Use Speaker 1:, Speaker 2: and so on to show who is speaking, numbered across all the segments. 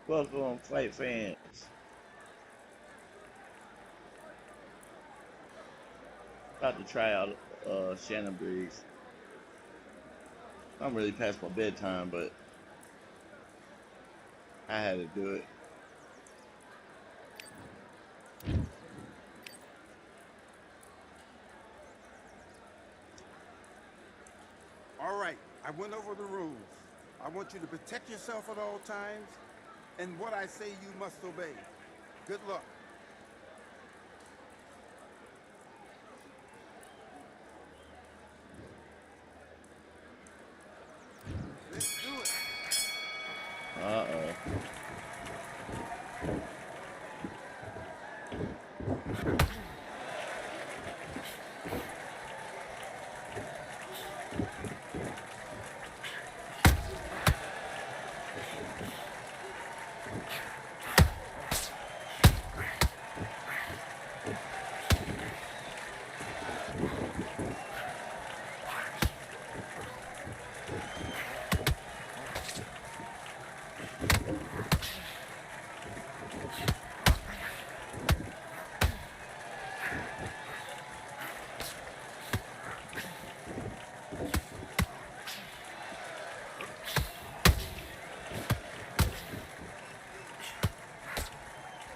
Speaker 1: Welcome, fight fans. About to try out Shannon Briggs. I'm really past my bedtime, but I had to do it.
Speaker 2: All right, I went over the rules. I want you to protect yourself at all times, and what I say you must obey. Good luck. Let's do it.
Speaker 1: Uh-oh.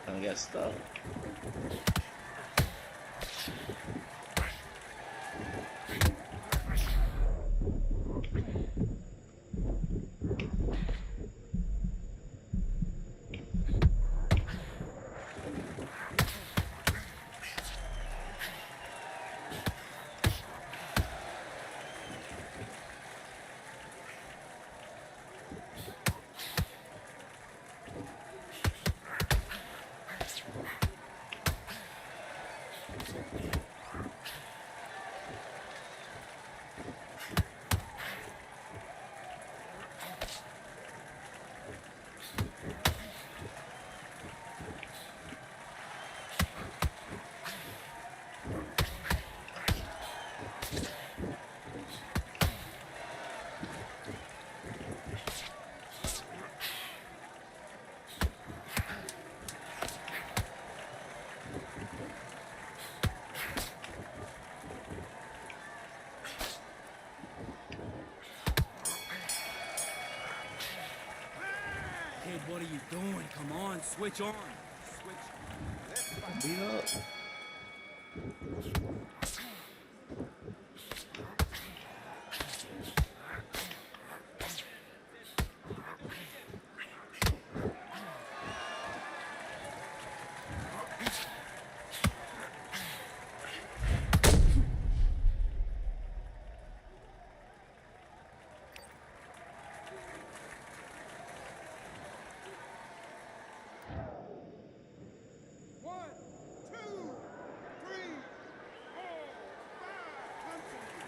Speaker 1: I got stuck.
Speaker 3: Kid, what are you doing? Come on, switch on. Switch.
Speaker 1: Beat up.
Speaker 2: One, two, three, four, five. Continue.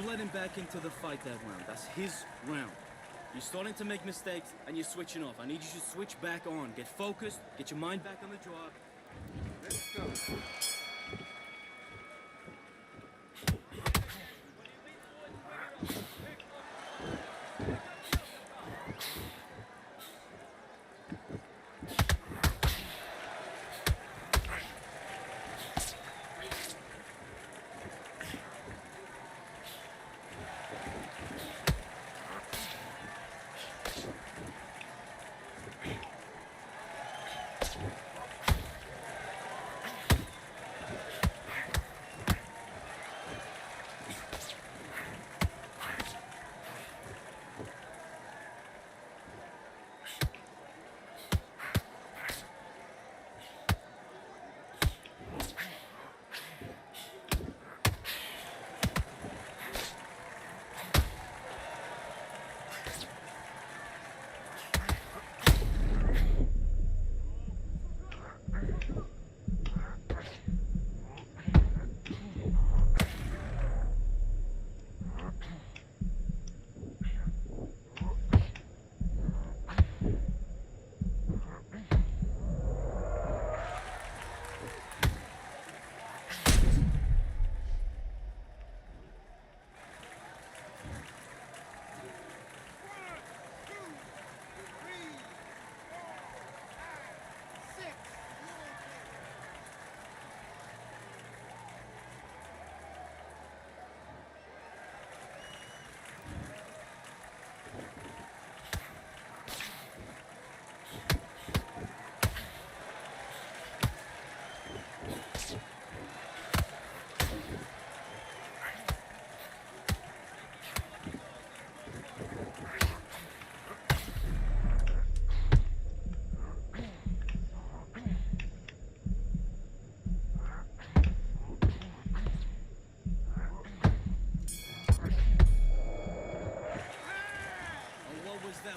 Speaker 3: let him back into the fight that round. That's his round. You're starting to make mistakes, and you're switching off. I need you to switch back on. Get focused, get your mind back on the job.
Speaker 2: Let's go.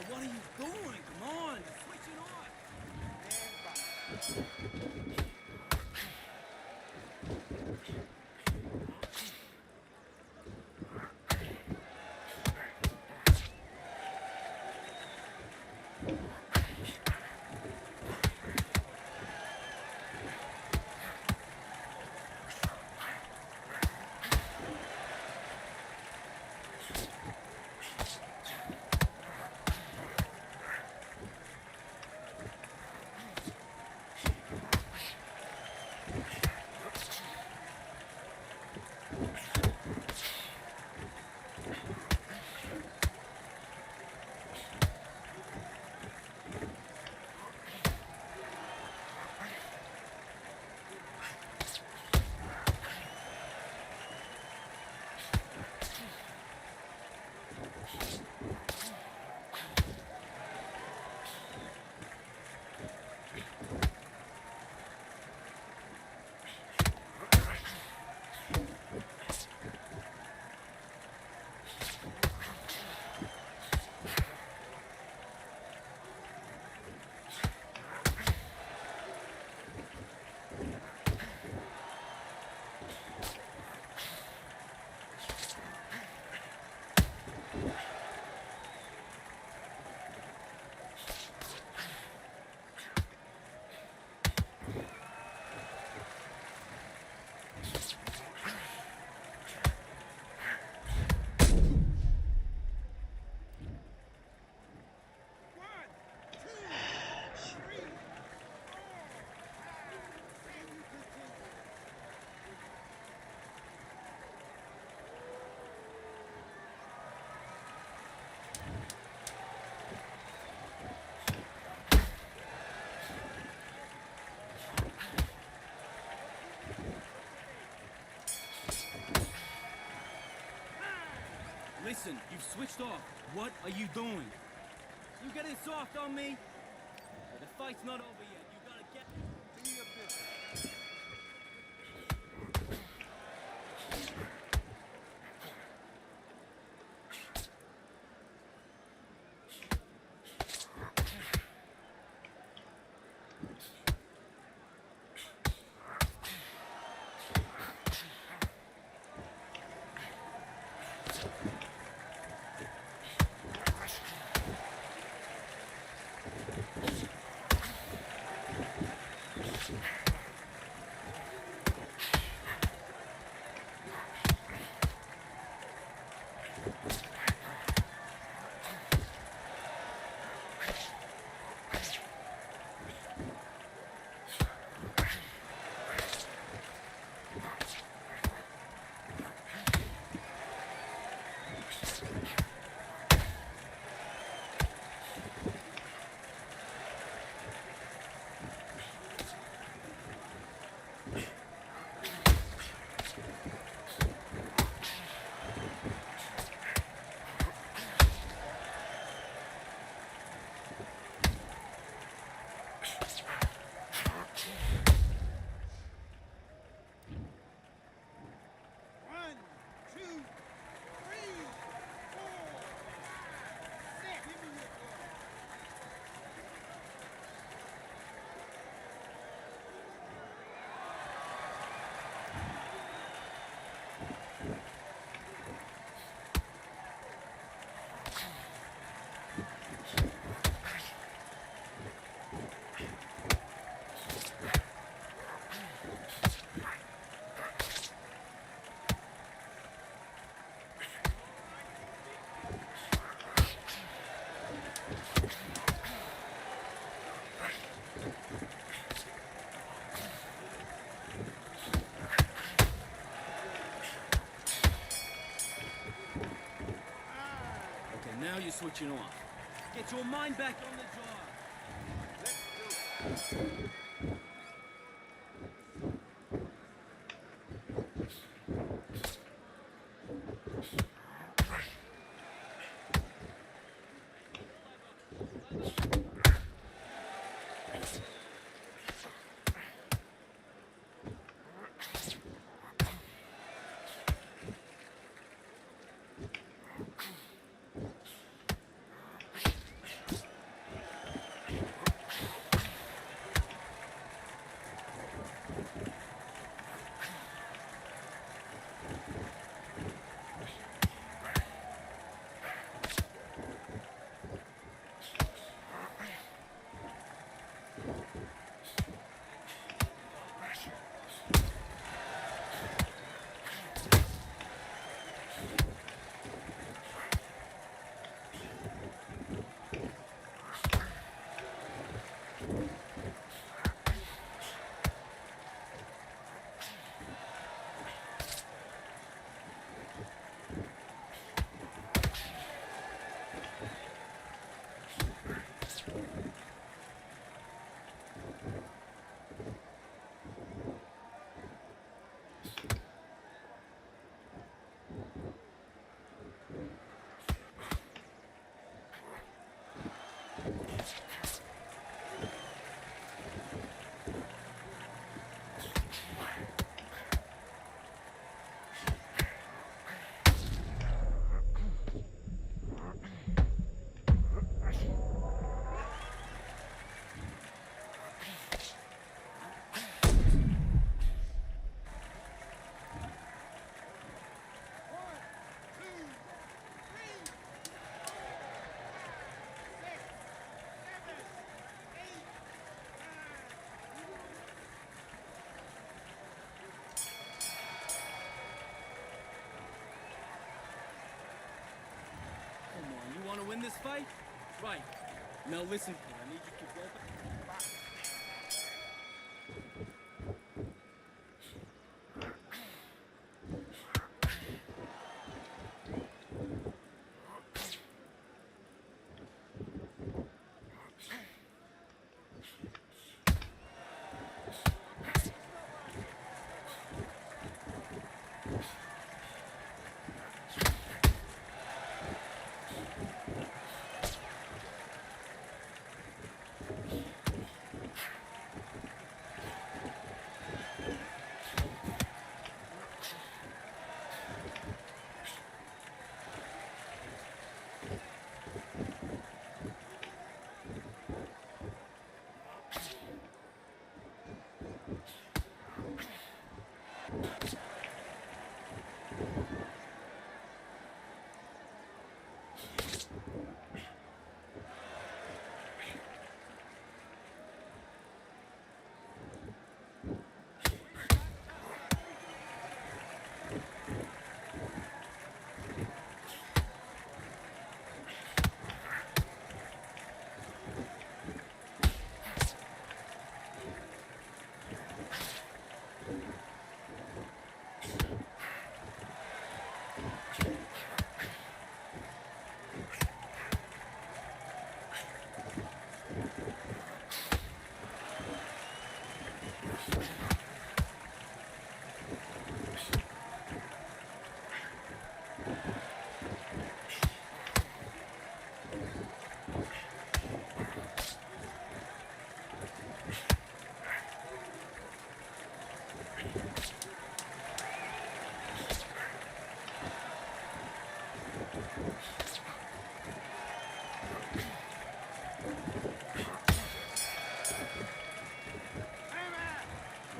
Speaker 3: What are you doing? Come on, switch it on. Listen, you've switched off. What are you doing? You getting soft on me? The fight's not over yet. You gotta get...
Speaker 2: Be a bitch. One, two, three, four, five, six. Give me your glove.
Speaker 3: Okay, now you're switching off. Get your mind back on the job.
Speaker 2: Let's go.
Speaker 3: Want to win this fight? Right. Now listen, kid, I need you to go back.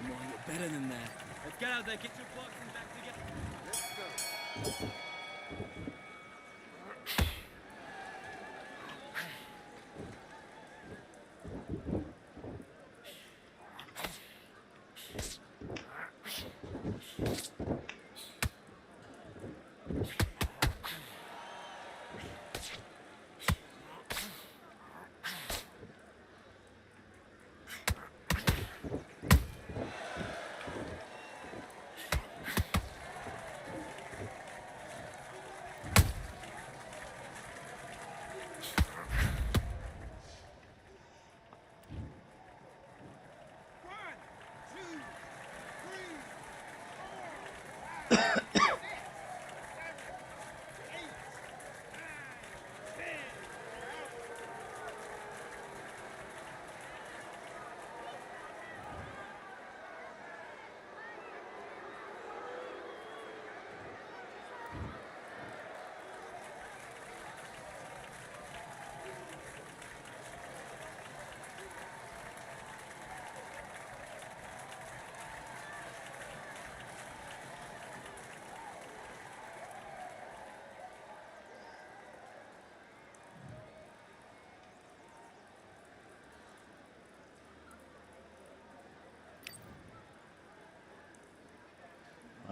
Speaker 3: Come on, you're better than that. Let's get out there, get your boxing back together.
Speaker 2: Let's go.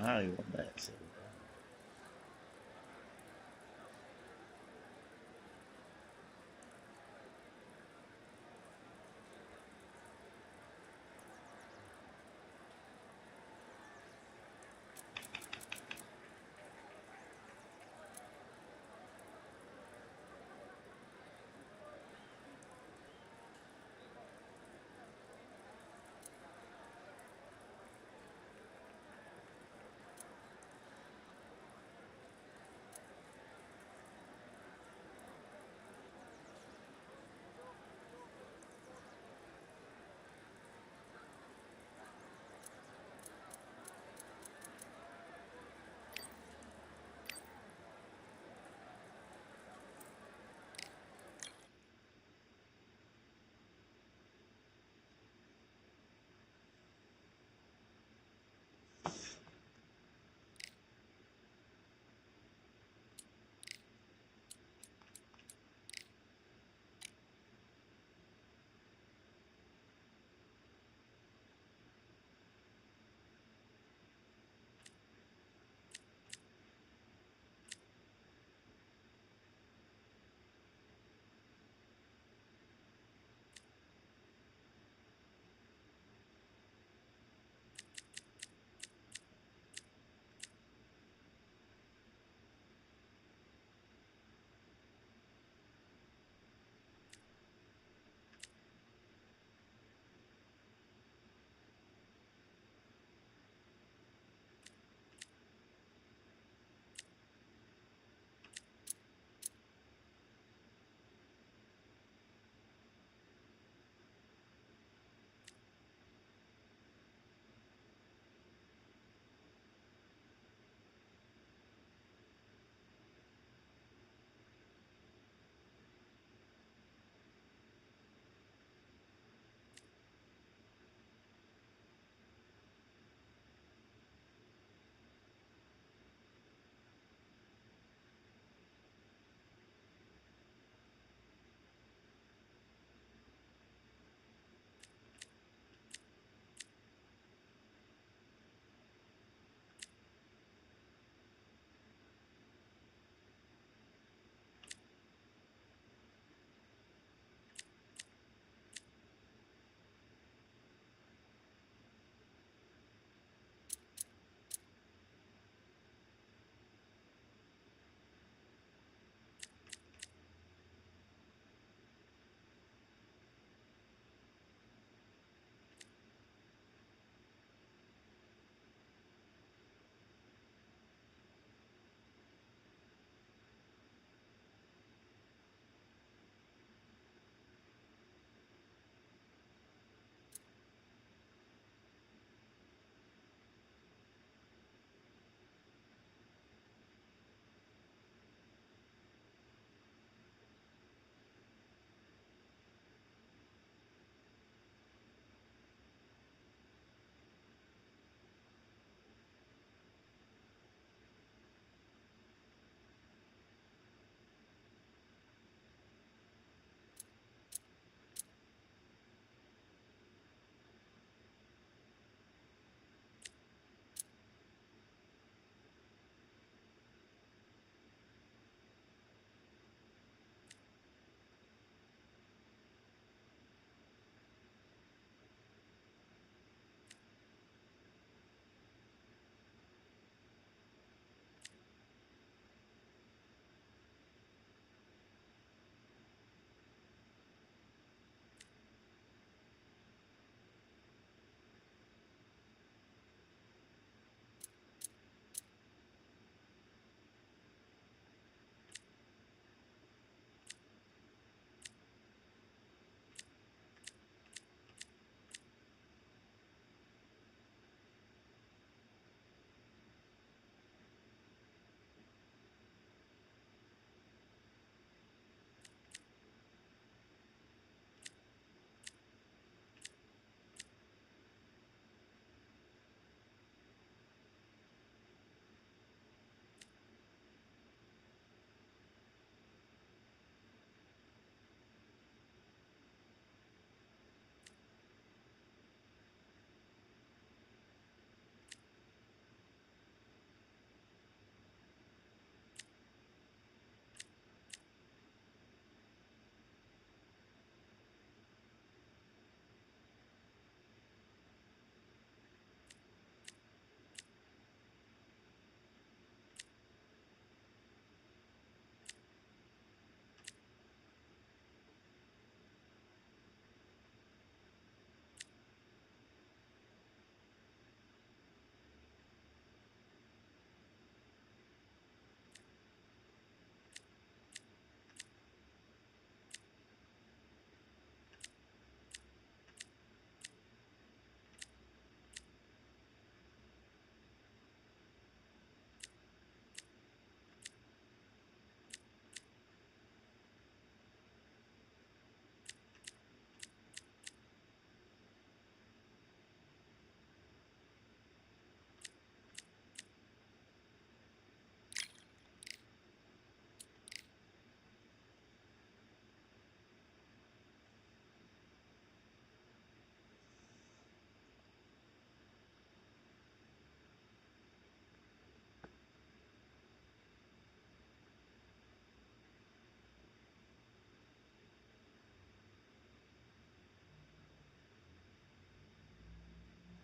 Speaker 1: I ain't going back to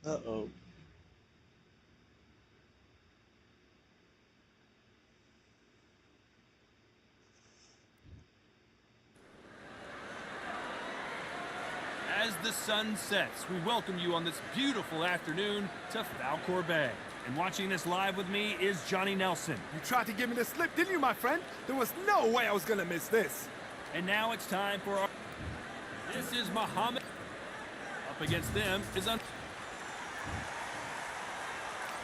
Speaker 1: Uh-oh.
Speaker 4: As the sun sets, we welcome you on this beautiful afternoon to Falcor Bay. And watching this live with me is Johnny Nelson.
Speaker 5: You tried to give me the slip, didn't you, my friend? There was no way I was gonna miss this.
Speaker 4: And now it's time for our... This is Muhammad. Up against them is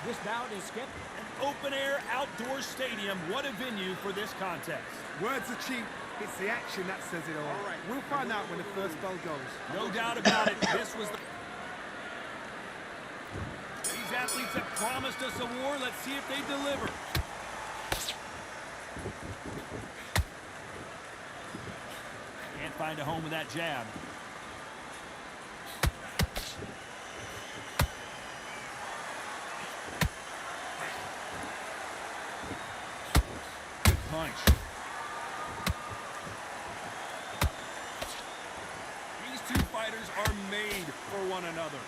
Speaker 6: This bout is skipped.
Speaker 4: an open-air outdoor stadium. What a venue for this contest.
Speaker 5: Words are cheap. It's the action that says it all.
Speaker 2: All right.
Speaker 5: We'll find out when the first bell goes.
Speaker 4: No doubt about it. This was the... These athletes have promised us a war. Let's see if they deliver. Can't find a home with that jab. Good punch. These two fighters are made for one another.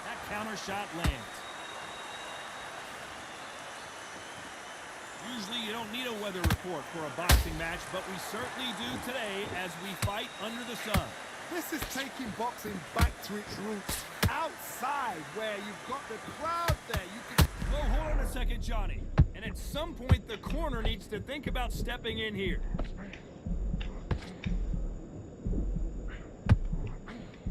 Speaker 4: That counter shot lands. Usually you don't need a weather report for a boxing match, but we certainly do today as we fight under the sun.
Speaker 5: This is taking boxing back to its roots. Outside, where you've got the crowd there. You can...
Speaker 4: Well, hold on a second, Johnny. And at some point, the corner needs to think about stepping in here.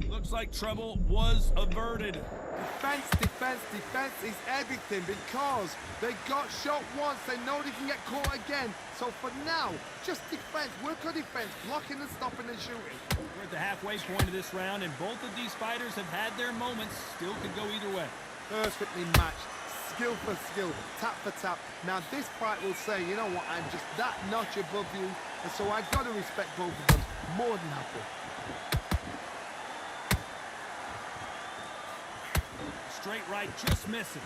Speaker 4: Looks like trouble was averted.
Speaker 5: Defense, defense, defense is everything because they got shot once. They know they can get caught again. So for now, just defense. Work on defense, blocking and stopping and shooting.
Speaker 4: We're at the halfway point of this round, and both of these fighters have had their moments. Still could go either way.
Speaker 5: Perfectly matched. Skill for skill, tap for tap. Now this fight will say, you know what, I'm just that notch above you, and so I've got to respect both of them more than happy.
Speaker 4: Straight right just misses.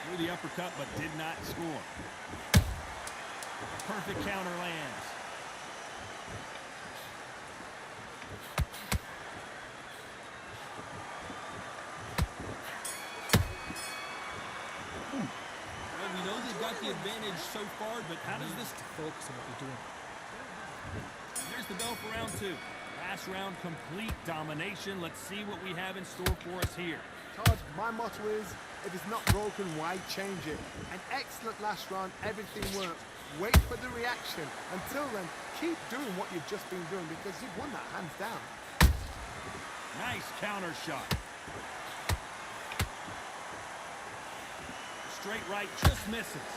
Speaker 4: Threw the uppercut but did not score. A perfect counter lands. Well, we know they've got the advantage so far, but how does this...
Speaker 6: Focus on what you're doing.
Speaker 4: Here's the bell for round two. Last round, complete domination. Let's see what we have in store for us here.
Speaker 5: Todd, my motto is, if it's not broken, why change it? An excellent last round, everything worked. Wait for the reaction. Until then, keep doing what you've just been doing because you've won that hands down.
Speaker 4: Nice counter shot. Straight right just misses.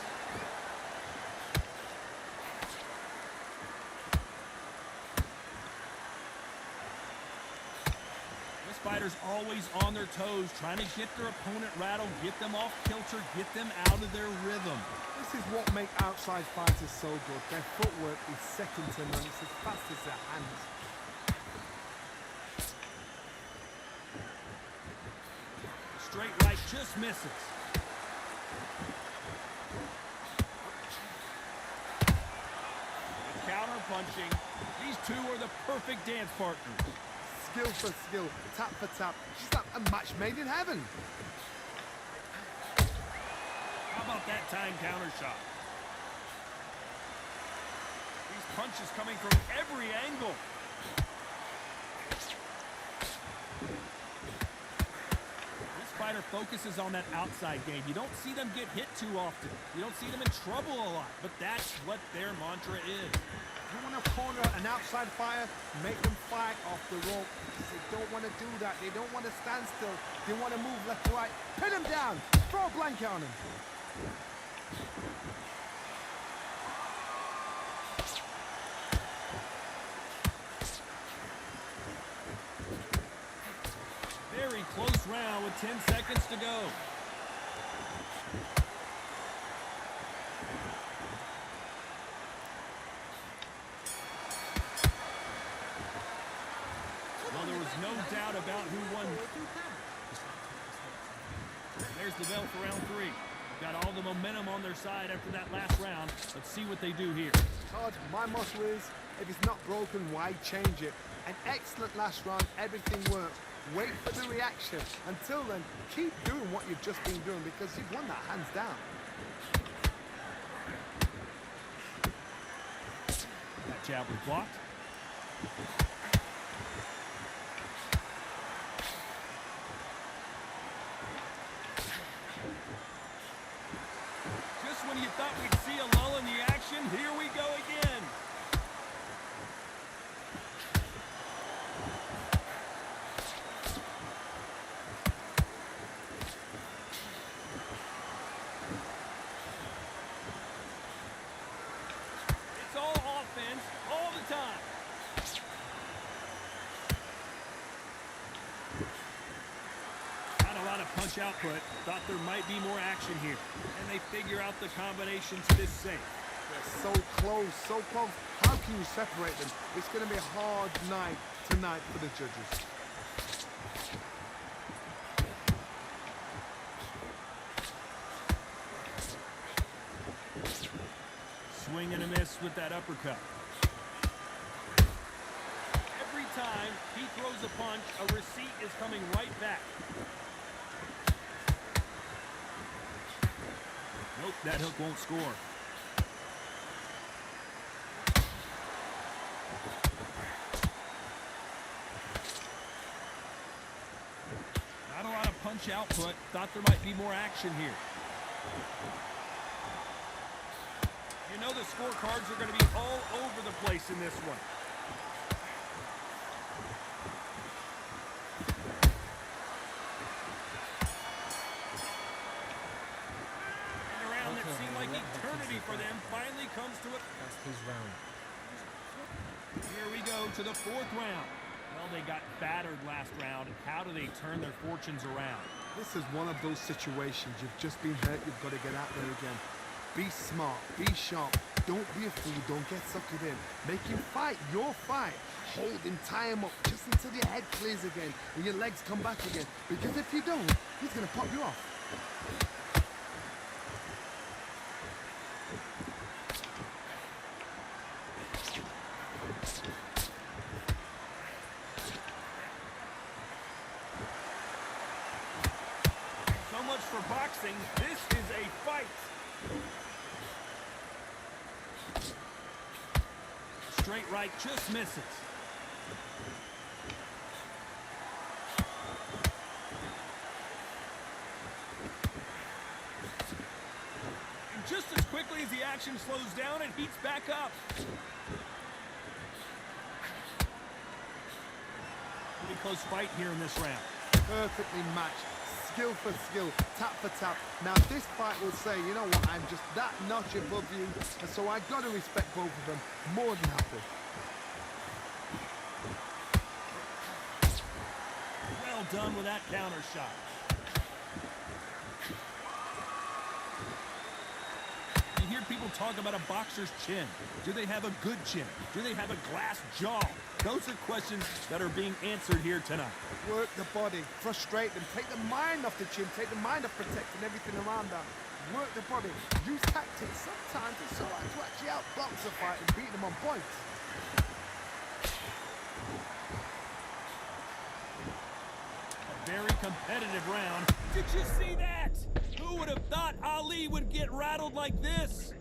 Speaker 4: This fighter's always on their toes, trying to get their opponent rattled, get them off kilter, get them out of their rhythm.
Speaker 5: This is what makes outside fighters so good. Their footwork is second to none. It's as fast as their hands.
Speaker 4: Straight right just misses. Counter punching. These two are the perfect dance partners.
Speaker 5: Skill for skill, tap for tap. She's like a match made in heaven.
Speaker 4: How about that time counter shot? These punches coming from every angle. This fighter focuses on that outside game. You don't see them get hit too often. You don't see them in trouble a lot, but that's what their mantra is.
Speaker 5: You want to corner an outside fighter, make them fight off the rope. Because they don't want to do that. They don't want to stand still. They want to move left to right. Pin them down. Throw a blanket on them.
Speaker 4: Very close round with 10 seconds to go. Well, there was no doubt about who won. there's the bell for round 3. Got all the momentum on their side after that last round. Let's see what they do here.
Speaker 5: Todd, my motto is, if it's not broken, why change it? An excellent last round, everything worked. Wait for the reaction. Until then, keep doing what you've just been doing because you've won that hands down.
Speaker 4: That jab was blocked. Just when you thought we'd see a lull in the action, here we go again. It's all offense all the time. Not a lot of punch output. Thought there might be more action here. And they figure out the combination to this safe.
Speaker 5: They're so close, so close. How can you separate them? It's going to be a hard night tonight for the judges.
Speaker 4: Swing and a miss with that uppercut. Every time he throws a punch, a receipt is coming right back. Nope, that hook won't score. Not a lot of punch output. Thought there might be more action here. You know the scorecards are going to be all over the place in this one. And a round that seemed like eternity for them finally comes to it.
Speaker 6: That's his round.
Speaker 4: Here we go to the 4th round. Well, they got battered last round. How do they turn their fortunes around?
Speaker 5: This is one of those situations. You've just been hurt. You've got to get out there again. Be smart. Be sharp. Don't be a fool. Don't get suckered in. Make him fight your fight. Hold him. Tie him up just until your head clears again and your legs come back again. Because if you don't, he's going to pop you off.
Speaker 4: So much for boxing. This is a fight. Straight right just misses. And just as quickly as the action slows down, it heats back up. Pretty close fight here in this round.
Speaker 5: Perfectly matched. Skill for skill, tap for tap. Now this fight will say, you know what, I'm just that notch above you, and so I got to respect both of them more than happy.
Speaker 4: Well done with that counter shot. You hear people talk about a boxer's chin. Do they have a good chin? Do they have a glass jaw? Those are questions that are being answered here tonight.
Speaker 5: Work the body, frustrate them, take the mind off the chin, take the mind off protecting everything around that. Work the body, use tactics. Sometimes it's all right to actually outbox a fight and beat them on points.
Speaker 4: A very competitive round. Did you see that? Who would have thought Ali would get rattled like this?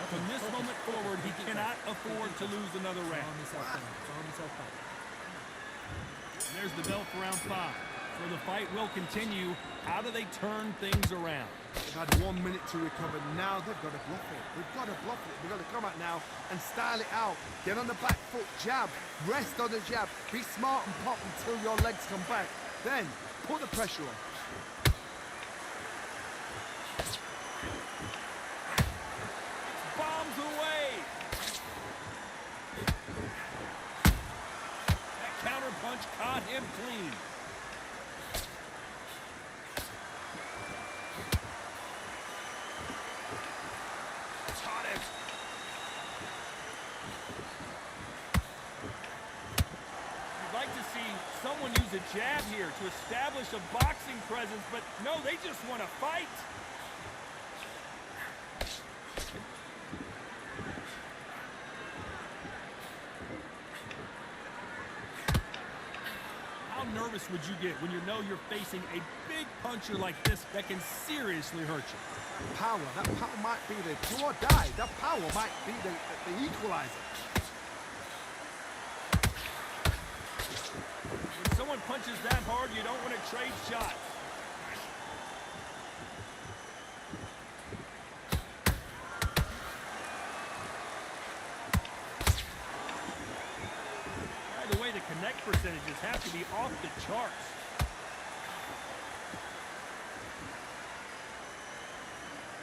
Speaker 4: From this moment forward, he cannot afford to lose another
Speaker 6: Calm
Speaker 4: round.
Speaker 6: himself down. Calm himself back.
Speaker 4: There's the bell for round 5. So the fight will continue. How do they turn things around?
Speaker 5: They've had 1 minute to recover. Now they've got to bluff it. They've got to bluff it. They've got to come out now and style it out. Get on the back foot, jab, rest on the jab. Be smart and pop until your legs come back. Then put the pressure on.
Speaker 4: Bombs away. That counter punch caught him clean. Caught him. someone use a jab here to establish a boxing presence, but no, they just want to fight. How nervous would you get when you know you're facing a big puncher like this that can seriously hurt you?
Speaker 5: That power might be the do or die. That power might be the equalizer.
Speaker 4: When someone punches that hard, you don't want to trade shots. By the way, the connect percentages have to be off the charts.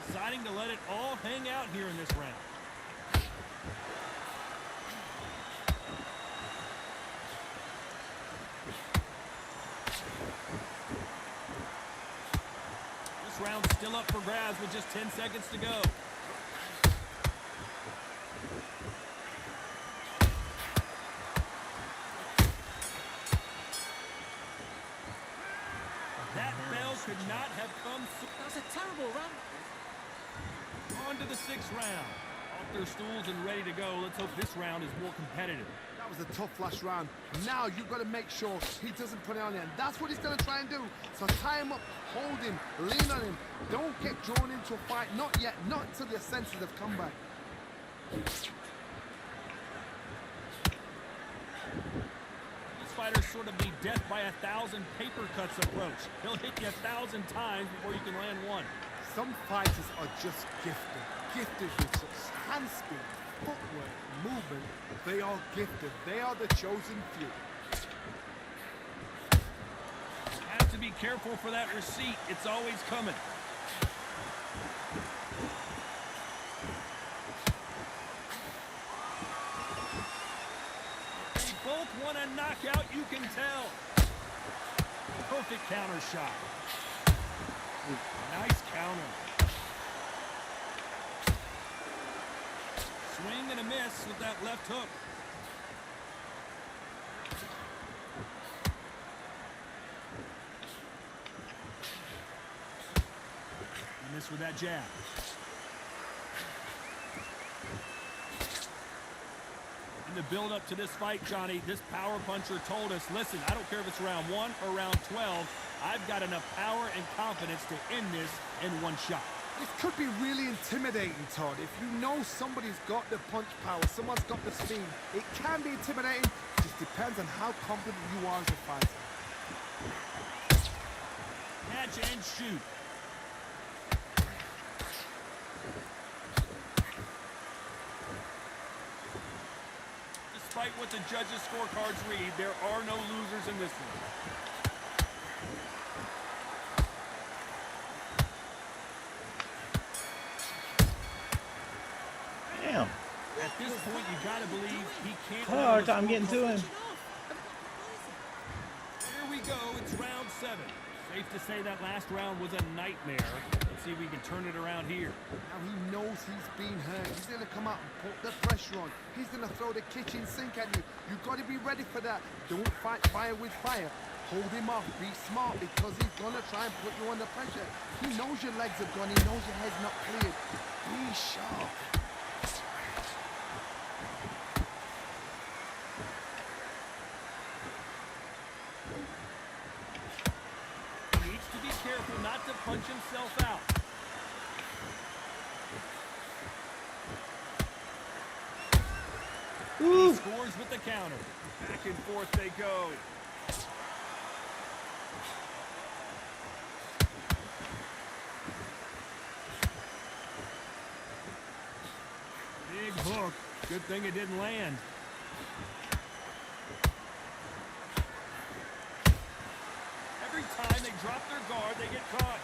Speaker 4: Deciding to let it all hang out here in this round. This round's still up for grabs with just 10 seconds to go. That bell could not have come so.
Speaker 6: That was a terrible round.
Speaker 4: On to the 6th round. Off their stools and ready to go. Let's hope this round is more competitive.
Speaker 5: That was a tough last round. Now you've got to make sure he doesn't put it on there. And that's what he's going to try and do. So tie him up, hold him, lean on him. Don't get drawn into a fight. Not yet. Not until your senses have come back.
Speaker 4: This fighter's sort of the death by 1,000 paper cuts approach. He'll hit you 1,000 times before you can land one.
Speaker 5: Some fighters are just gifted. Gifted with such hand speed, footwork, movement. They are gifted. They are the chosen few.
Speaker 4: Have to be careful for that receipt. It's always coming. They both want a knockout, you can tell. Perfect counter shot. Nice counter. Swing and a miss with that left hook. He missed with that jab. In the build-up to this fight, Johnny, this power puncher told us, listen, I don't care if it's round 1 or round 12, I've got enough power and confidence to end this in one shot.
Speaker 5: This could be really intimidating, Todd. If you know somebody's got the punch power, someone's got the speed, it can be intimidating. It just depends on how confident you are as a fighter.
Speaker 4: Catch and shoot. Despite what the judges' scorecards read, there are no losers in this one.
Speaker 1: Damn.
Speaker 4: At this point, you gotta believe he can't.
Speaker 1: I had a hard time getting to him.
Speaker 4: Here we go. It's round 7. Safe to say that last round was a nightmare. Let's see if we can turn it around here.
Speaker 5: Now he knows he's been hurt. He's going to come out and put the pressure on. He's going to throw the kitchen sink at you. You've got to be ready for that. Don't fight fire with fire. Hold him off. Be smart because he's going to try and put you under pressure. He knows your legs are gone. He knows your head's not cleared. Be sharp.
Speaker 4: He needs to be careful not to punch himself out.
Speaker 1: Woo.
Speaker 4: He scores with the counter. Back and forth they go. Big hook. Good thing it didn't land. Every time they drop their guard, they get caught.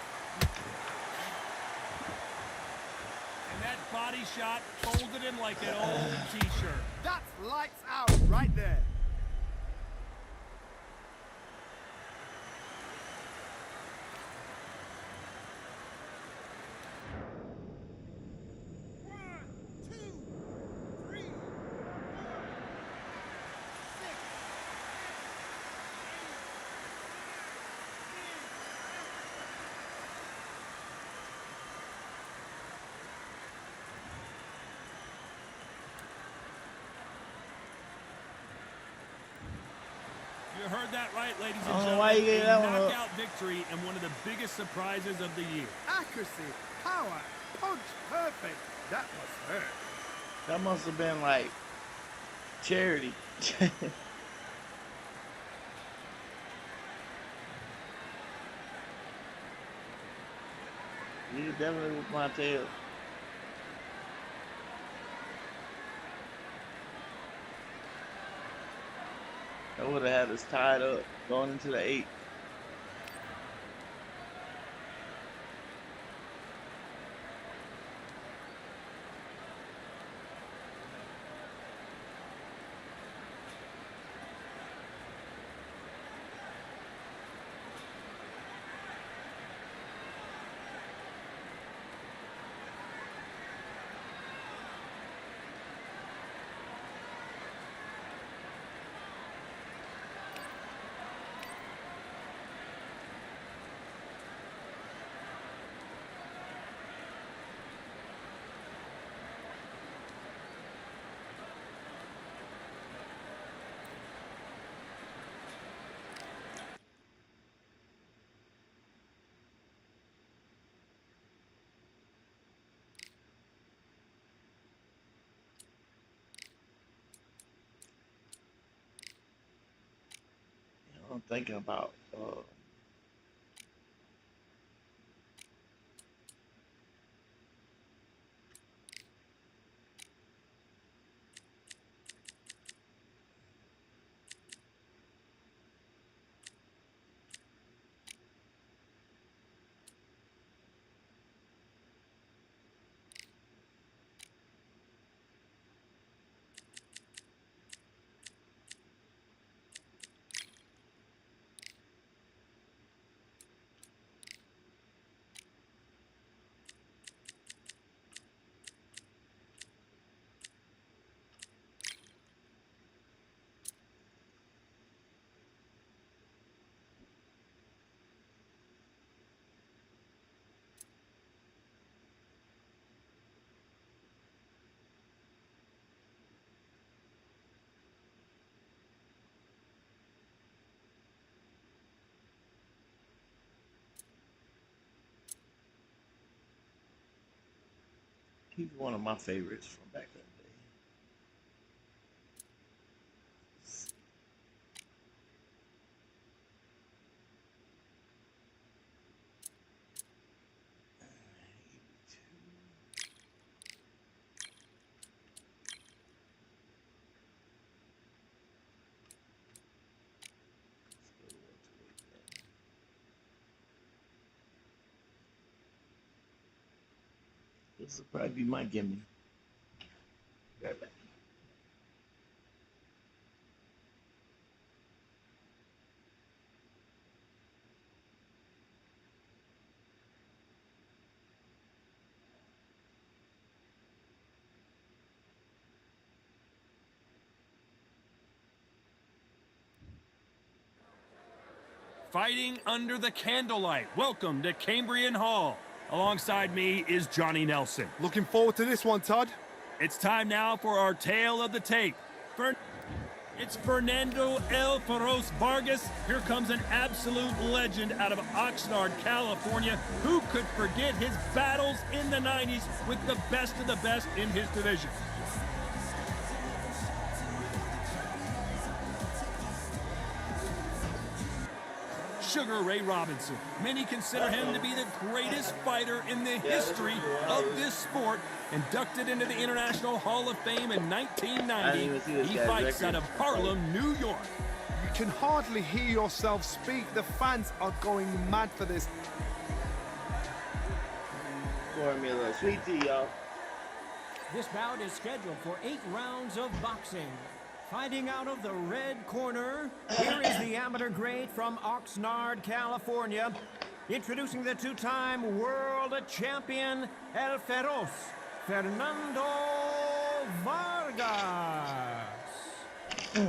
Speaker 4: And that body shot folded him like an old t-shirt.
Speaker 5: That's lights out right there.
Speaker 4: You heard that right, ladies
Speaker 1: I
Speaker 4: and
Speaker 1: don't know why you
Speaker 4: gentlemen.
Speaker 1: gave
Speaker 4: A
Speaker 1: that one up.
Speaker 4: knockout victory and one of the biggest surprises of the year.
Speaker 5: Accuracy, power, punch, perfect. That was her.
Speaker 1: That must have been like charity. You definitely with my tail. I would have had us tied up going into the 8th. I'm thinking about he's one of my favorites from back in the day. This will probably be my gimme. Right back.
Speaker 4: Fighting under the candlelight. Welcome to Cambrian Hall. Alongside me is Johnny Nelson.
Speaker 5: Looking forward to this one, Todd.
Speaker 4: It's time now for our tale of the tape. It's Fernando El Feroz Vargas. Here comes an absolute legend out of Oxnard, California. Who could forget his battles in the 90s with the best of the best in his division? Sugar Ray Robinson. Many consider him to be the greatest fighter in the history of this sport. Inducted into the International Hall of Fame in 1990, he fights out of Harlem, New York.
Speaker 5: You can hardly hear yourself speak. The fans are going mad for this.
Speaker 1: Pour me a little sweet tea, y'all.
Speaker 7: This bout is scheduled for 8 rounds of boxing. Fighting out of the red corner, here is the amateur great from Oxnard, California. Introducing the 2-time world champion, El Feroz, Fernando Vargas.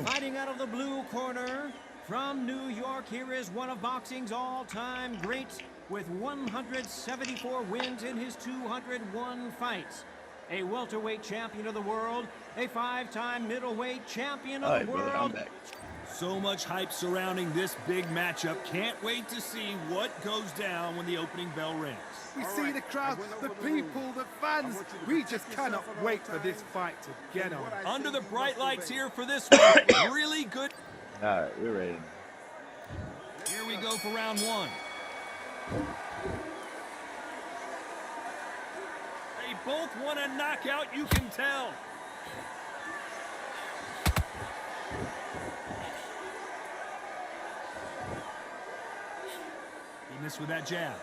Speaker 7: Fighting out of the blue corner, from New York, here is one of boxing's all-time greats with 174 wins in his 201 fights. A welterweight champion of the world, a 5-time middleweight champion of the world.
Speaker 4: So much hype surrounding this big matchup. Can't wait to see what goes down when the opening bell rings.
Speaker 5: We
Speaker 2: All
Speaker 5: see
Speaker 2: right,
Speaker 5: the crowd,
Speaker 2: I went
Speaker 5: the
Speaker 2: over the rules.
Speaker 5: people, the
Speaker 2: I
Speaker 5: fans.
Speaker 2: want you to
Speaker 5: We
Speaker 2: protect
Speaker 5: just
Speaker 2: yourself
Speaker 5: cannot
Speaker 2: at all
Speaker 5: wait for this
Speaker 2: times.
Speaker 5: fight to get
Speaker 2: And
Speaker 5: on.
Speaker 2: what I say
Speaker 4: Under the
Speaker 2: you
Speaker 4: bright
Speaker 2: must
Speaker 4: lights
Speaker 2: obey.
Speaker 4: here for this one. Really good.
Speaker 1: All right, we're ready.
Speaker 4: Here we go for round one. They both want a knockout, you can tell. He missed with that jab.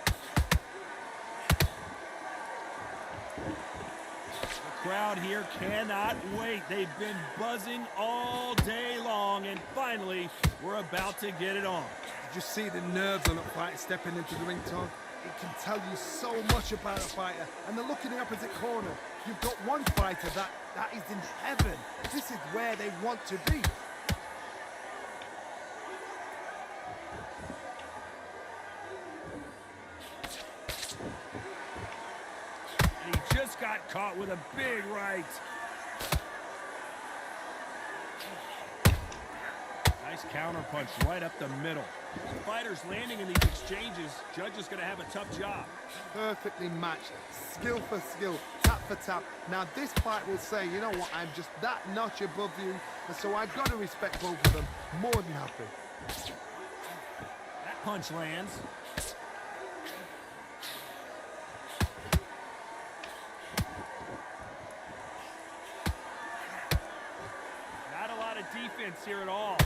Speaker 4: The crowd here cannot wait. They've been buzzing all day long, and finally, we're about to get it on.
Speaker 5: Did you see the nerves on a fighter stepping into the ring, Todd? It can tell you so much about a fighter. And then look in the opposite corner. You've got one fighter that is in heaven. This is where they want to be.
Speaker 4: And he just got caught with a big right. Nice counter punch right up the middle. Fighters landing in these exchanges, Judge is going to have a tough job.
Speaker 5: Perfectly matched, skill for skill, tap for tap. Now this fight will say, you know what, I'm just that notch above you, and so I've got to respect both of them more than happy.
Speaker 4: That punch lands. Not a lot of defense here at all.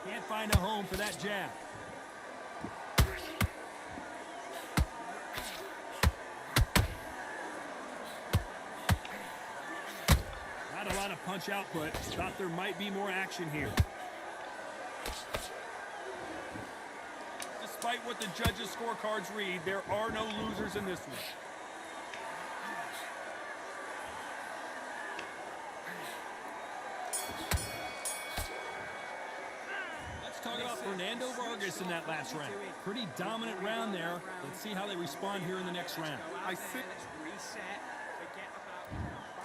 Speaker 4: Can't find a home for that jab. Not a lot of punch output. Thought there might be more action here. Despite what the judges' scorecards read, there are no losers in this one. Talk about Fernando Vargas in that last round. Pretty dominant round there. Let's see how they respond here in the next round.
Speaker 5: I think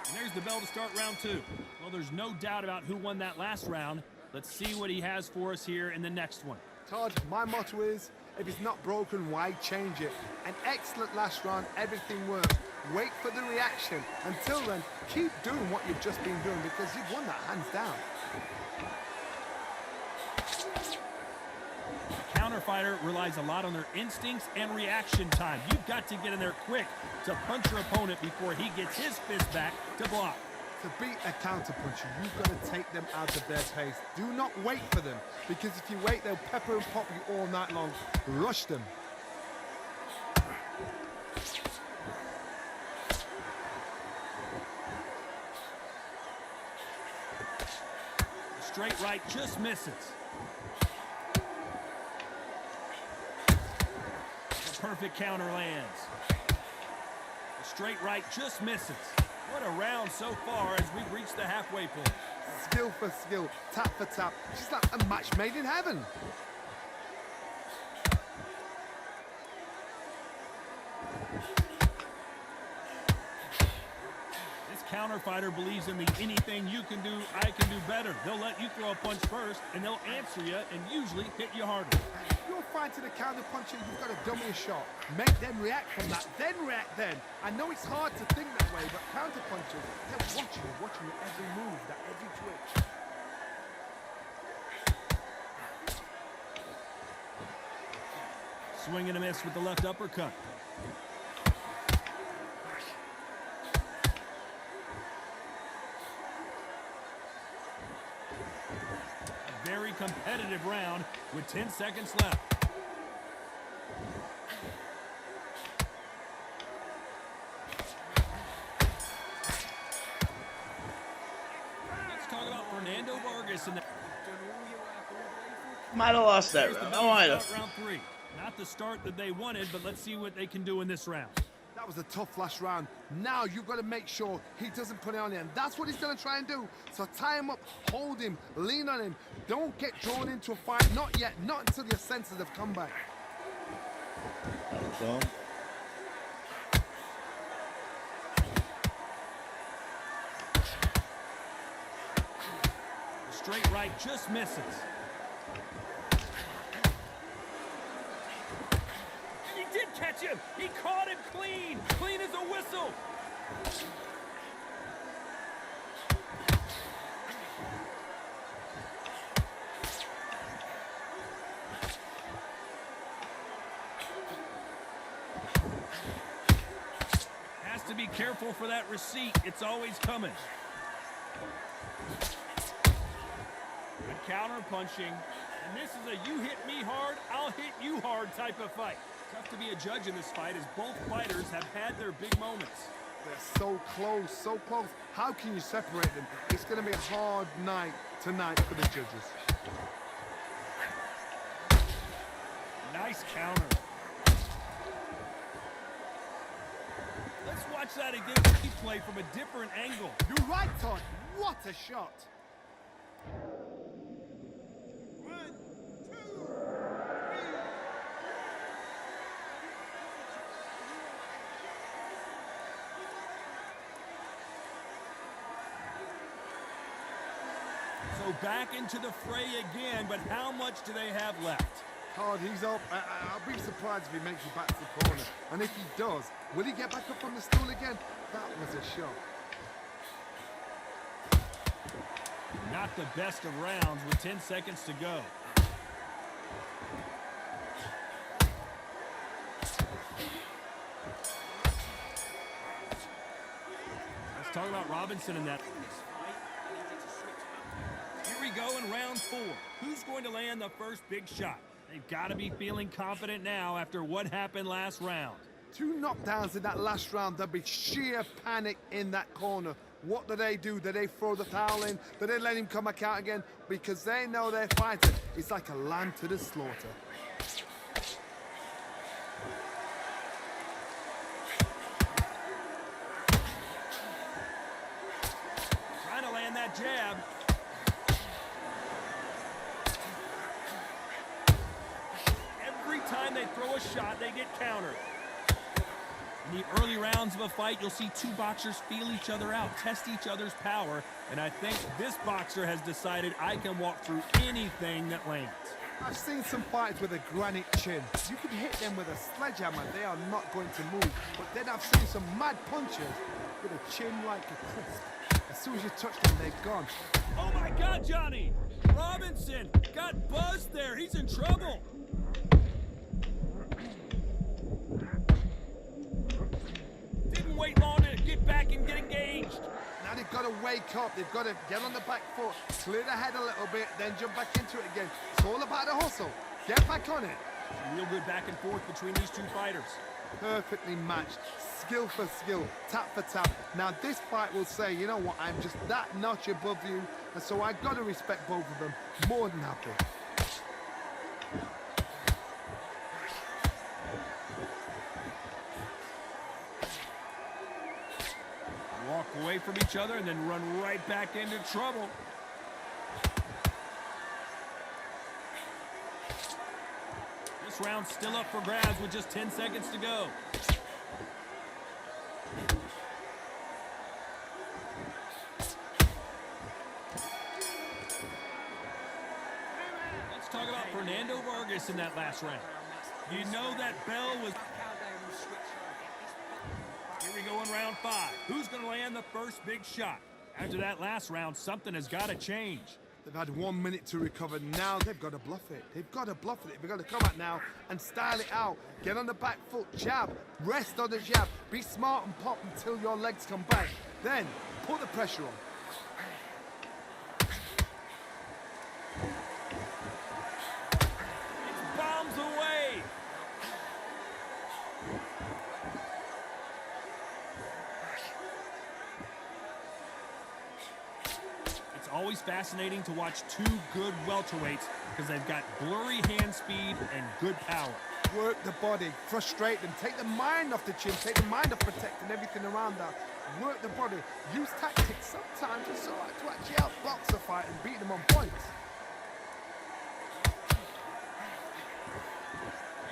Speaker 4: And there's the bell to start round two. Well, there's no doubt about who won that last round. Let's see what he has for us here in the next one.
Speaker 5: Todd, my motto is, if it's not broken, why change it? An excellent last round, everything worked. Wait for the reaction. Until then, keep doing what you've just been doing because you've won that hands down.
Speaker 4: A counter fighter relies a lot on their instincts and reaction time. You've got to get in there quick to punch your opponent before he gets his fist back to block.
Speaker 5: To beat a counterpuncher, you've got to take them out of their pace. Do not wait for them, because if you wait, they'll pepper and pop you all night long. Rush them.
Speaker 4: The straight right just misses. The perfect counter lands. The straight right just misses. What a round so far as we've reached the halfway point.
Speaker 5: Skill for skill, tap for tap. Just like a match made in heaven.
Speaker 4: This counter fighter believes in the anything you can do, I can do better. They'll let you throw a punch first, and they'll answer you and usually hit you harder.
Speaker 5: You're fighting a counterpuncher, you've got to dummy a shot. Make them react from that, then react then. I know it's hard to think that way, but counterpunchers, they're watching your every move, that every twitch.
Speaker 4: Swing and a miss with the left uppercut. A very competitive round with 10 seconds left. Let's talk about Fernando Vargas in the
Speaker 1: Might have lost that
Speaker 4: Here's the
Speaker 1: round.
Speaker 4: bell
Speaker 1: I might
Speaker 4: to
Speaker 1: have.
Speaker 4: start round three. Not the start that they wanted, but let's see what they can do in this round.
Speaker 5: That was a tough last round. Now you've got to make sure he doesn't put it on you, and that's what he's going to try and do. So tie him up, hold him, lean on him. Don't get drawn into a fight. Not yet. Not until your senses have come back.
Speaker 1: So,
Speaker 4: straight right just misses. And he did catch him. He caught him clean. Clean as a whistle. Has to be careful for that receipt. It's always coming. Good counter punching. And this is a you hit me hard, I'll hit you hard type of fight. Tough to be a judge in this fight as both fighters have had their big moments.
Speaker 5: They're so close, so close. How can you separate them? It's going to be a hard night tonight for the judges.
Speaker 4: Nice counter. Let's watch that again. Replay from a different angle.
Speaker 5: You're right, Todd. What a shot.
Speaker 2: 1, 2, 3.
Speaker 4: So back into the fray again, but how much do they have left?
Speaker 5: Todd, he's up. I'll be surprised if he makes it back to the corner. And if he does, will he get back up on the stool again? That was a shot.
Speaker 4: Not the best of rounds with 10 seconds to go. Let's talk about Robinson in that. Here we go in round 4. Who's going to land the first big shot? They've got to be feeling confident now after what happened last round.
Speaker 5: 2 knockdowns in that last round. There'll be sheer panic in that corner. What do? Do they throw the towel in? Do they let him come back out again? Because they know their fighter is like a lamb to the slaughter.
Speaker 4: Trying to land that jab. Every time they throw a shot, they get countered. In the early rounds of a fight, you'll see 2 boxers feel each other out, test each other's power, and I think this boxer has decided I can walk through anything that lands.
Speaker 5: I've seen some fighters with a granite chin. You can hit them with a sledgehammer, they are not going to move. But then I've seen some mad punchers with a chin like a crisp. As soon as you touch them, they're gone.
Speaker 4: Oh my God, Johnny! Robinson got buzzed there. He's in trouble. Didn't wait long to get back and get engaged.
Speaker 5: Now they've got to wake up. They've got to get on the back foot, clear the head a little bit, then jump back into it again. It's all about the hustle. Get back on it.
Speaker 4: Real good back and forth between these 2 fighters.
Speaker 5: Perfectly matched. Skill for skill, tap for tap. Now this fight will say, you know what, I'm just that notch above you, and so I've got to respect both of them more than happy.
Speaker 4: Walk away from each other and then run right back into trouble. This round's still up for grabs with just 10 seconds to go. Let's talk about Fernando Vargas in that last round. You know that bell was... Here we go in round 5. Who's going to land the first big shot? After that last round, something has got to change.
Speaker 5: They've had 1 minute to recover. Now they've got to bluff it. They've got to bluff it. They've got to come out now and style it out. Get on the back foot, jab, rest on the jab. Be smart and pop until your legs come back. Then put the pressure on.
Speaker 4: It's bombs away. It's always fascinating to watch 2 good welterweights because they've got blurry hand speed and good power.
Speaker 5: Work the body, frustrate them, take the mind off the chin, take the mind off protecting everything around that. Work the body, use tactics sometimes to actually outbox a fight and beat them on points.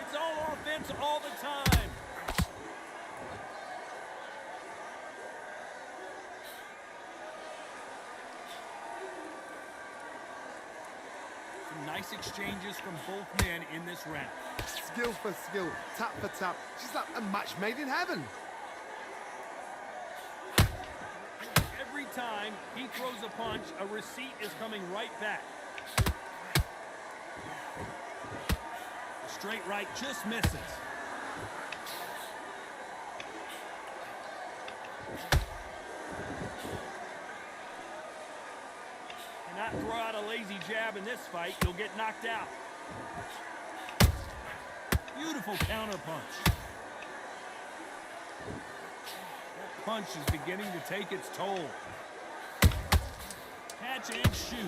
Speaker 4: It's all offense all the time. some nice exchanges from both men in this round.
Speaker 5: Skill for skill, tap for tap. She's like a match made in heaven.
Speaker 4: Every time he throws a punch, a receipt is coming right back. A straight right just misses. Cannot throw out a lazy jab in this fight. You'll get knocked out. Beautiful counter punch. That punch is beginning to take its toll. Catch and shoot.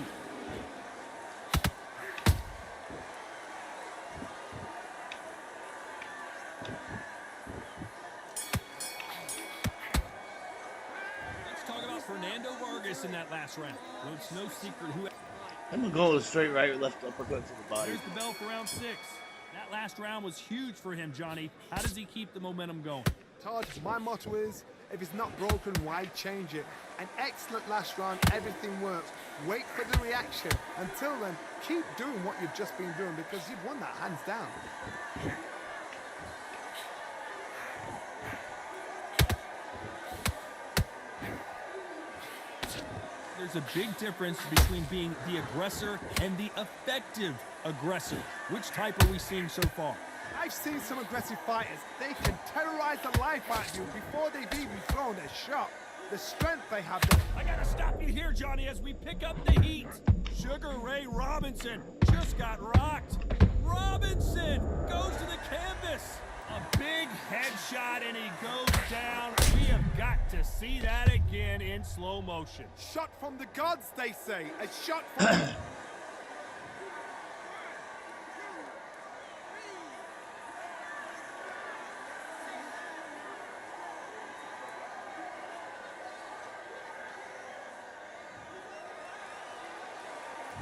Speaker 4: Let's talk about Fernando Vargas in that last round. Well, it's no secret who...
Speaker 1: I'm gonna go with a straight right, left uppercut to the body.
Speaker 4: Here's the bell for round 6. That last round was huge for him, Johnny. How does he keep the momentum going?
Speaker 5: Todd, my motto is, if it's not broken, why change it? An excellent last round, everything works. Wait for the reaction. Until then, keep doing what you've just been doing because you've won that hands down.
Speaker 4: There's a big difference between being the aggressor and the effective aggressor. Which type are we seeing so far?
Speaker 5: I've seen some aggressive fighters. They can terrorize the life out of you before they've even thrown a shot. The strength they have.
Speaker 4: I gotta stop you here, Johnny, as we pick up the heat. Sugar Ray Robinson just got rocked. Robinson goes to the canvas. A big headshot and he goes down. We have got to see that again in slow motion.
Speaker 5: Shot from the gods, they say. A shot from...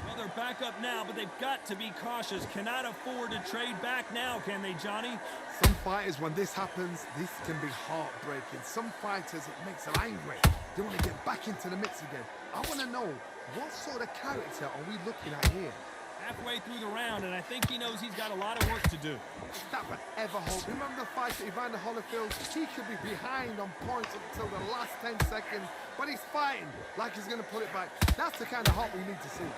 Speaker 4: Well, they're back up now, but they've got to be cautious. Cannot afford to trade back now, can they, Johnny?
Speaker 5: Some fighters, when this happens, this can be heartbreaking. Some fighters, it makes them angry. They want to get back into the mix again. I want to know, what sort of character are we looking at here?
Speaker 4: Halfway through the round, and I think he knows he's got a lot of work to do.
Speaker 5: Is that forever hold? Remember the fight at Evander Holyfield? He could be behind on points until the last 10 seconds, but he's fighting like he's going to put it back. That's the kind of heart we need to see.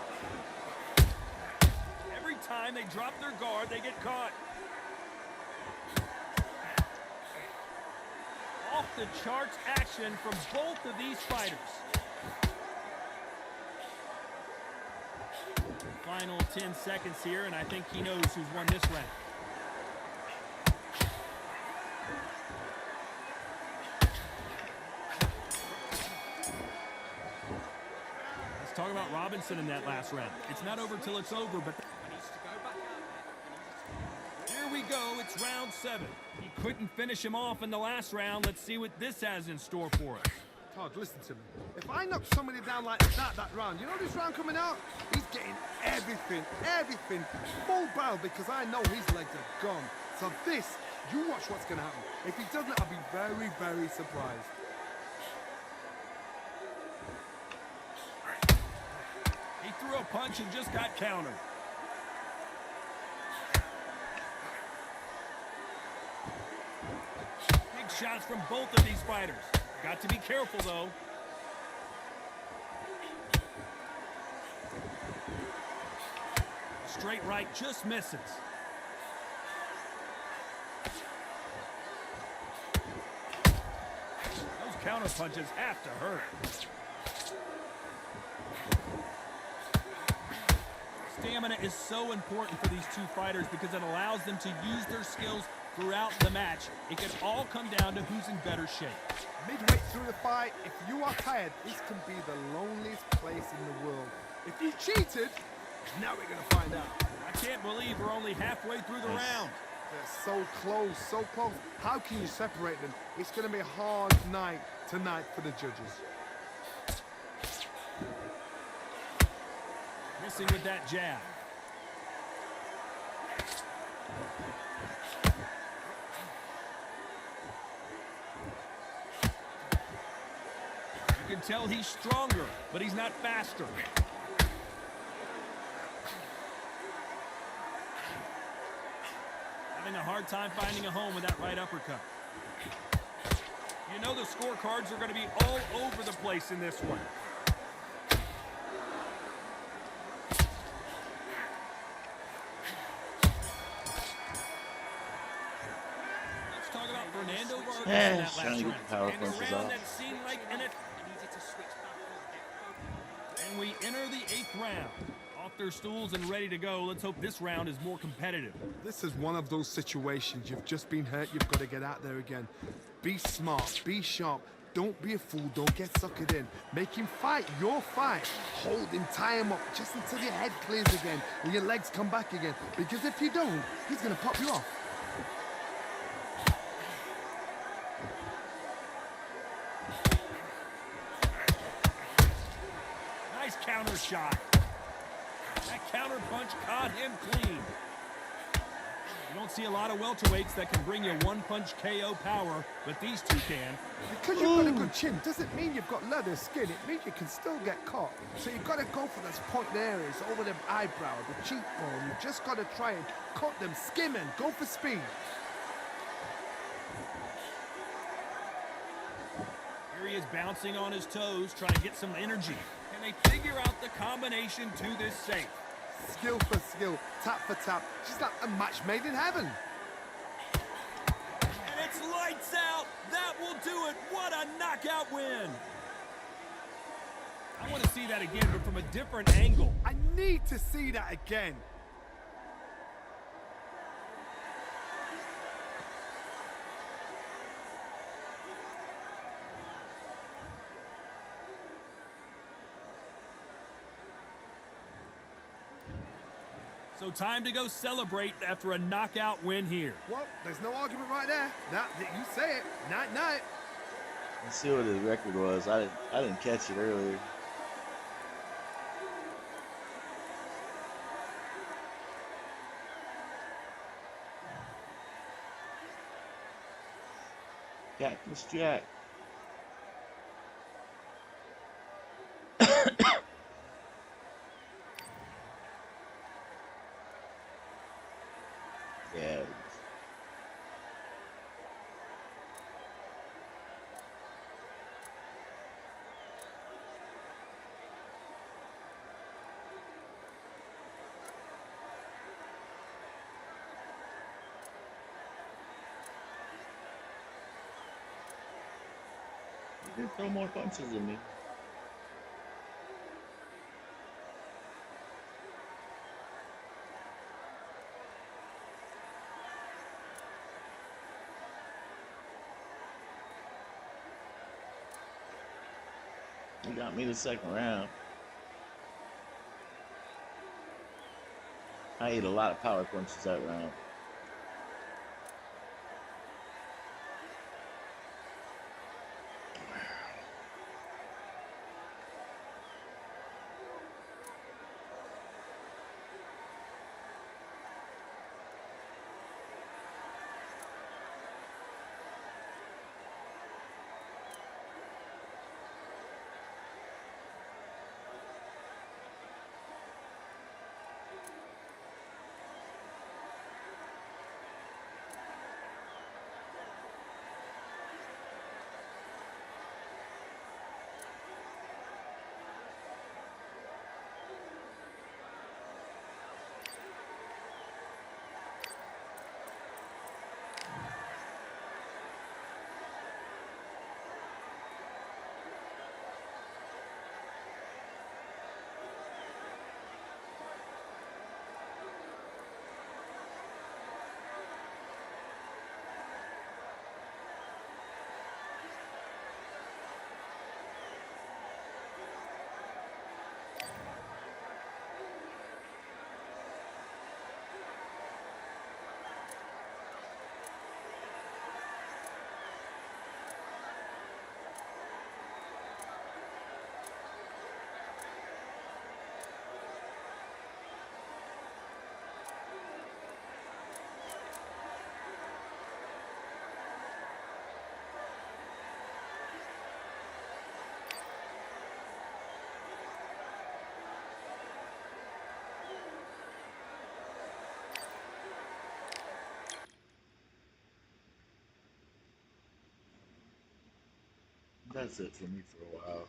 Speaker 4: Every time they drop their guard, they get caught. Off the charts action from both of these fighters. Final 10 seconds here, and I think he knows who's won this round. Let's talk about Robinson in that last round. It's not over till it's over, but here we go. It's round 7. He couldn't finish him off in the last round. Let's see what this has in store for us.
Speaker 5: Todd, listen to me. If I knock somebody down like that round, you know this round coming out? He's getting everything, full barrel because I know his legs are gone. So this, you watch what's going to happen. If he doesn't, I'll be very, very surprised.
Speaker 4: He threw a punch and just got countered. Big shots from both of these fighters. Got to be careful, though. Straight right just misses. Those counter punches have to hurt. Stamina is so important for these two fighters because it allows them to use their skills throughout the match. It can all come down to who's in better shape.
Speaker 5: Midway through the fight, if you are tired, this can be the loneliest place in the world. If you cheated, now we're going to find out.
Speaker 4: I can't believe we're only halfway through the round.
Speaker 5: They're so close, so close. How can you separate them? It's going to be a hard night tonight for the judges.
Speaker 4: Missing with that jab. You can tell he's stronger, but he's not faster. Having a hard time finding a home with that right uppercut. You know the scorecards are going to be all over the place in this one. Let's talk about Fernando Vargas in
Speaker 1: Yeah,
Speaker 4: that
Speaker 1: trying
Speaker 4: last
Speaker 1: to get
Speaker 4: round.
Speaker 1: the power
Speaker 4: And a
Speaker 1: punches
Speaker 4: round
Speaker 1: off.
Speaker 4: that seemed like and we enter the 8th round. Off their stools and ready to go. Let's hope this round is more competitive.
Speaker 5: This is one of those situations. You've just been hurt. You've got to get out there again. Be smart. Be sharp. Don't be a fool. Don't get suckered in. Make him fight your fight. Hold him. Tie him up just until your head clears again and your legs come back again. Because if you don't, he's going to pop you off.
Speaker 4: Nice counter shot. That counter punch caught him clean. You don't see a lot of welterweights that can bring you one-punch KO power, but these two can.
Speaker 5: Because you've got a good chin doesn't mean you've got leather skin. It means you can still get caught. So you've got to go for those point areas over the eyebrow, the cheekbone. You've just got to try and cut them, skim and go for speed.
Speaker 4: Here he is bouncing on his toes, trying to get some energy. Can they figure out the combination to this safe?
Speaker 5: Skill for skill, tap for tap. Just like a match made in heaven.
Speaker 4: And it's lights out. That will do it. What a knockout win. I want to see that again, but from a different angle.
Speaker 5: I need to see that again.
Speaker 4: So time to go celebrate after a knockout win here.
Speaker 5: Well, there's no argument right there. Now that you say it, night.
Speaker 1: Let's see what his record was. I didn't catch it earlier. Cactus Jack. Yeah. You can throw more punches than me. You got me the second round. I ate a lot of power punches that round. That's it for me for a while.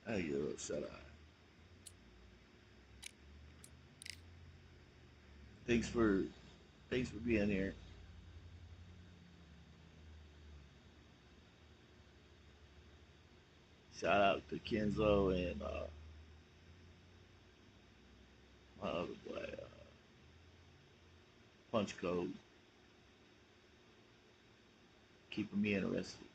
Speaker 1: I get a little shut eye. Thanks for being here. Shout out to Kenzo and my other boy, Punch Code, keeping me interested.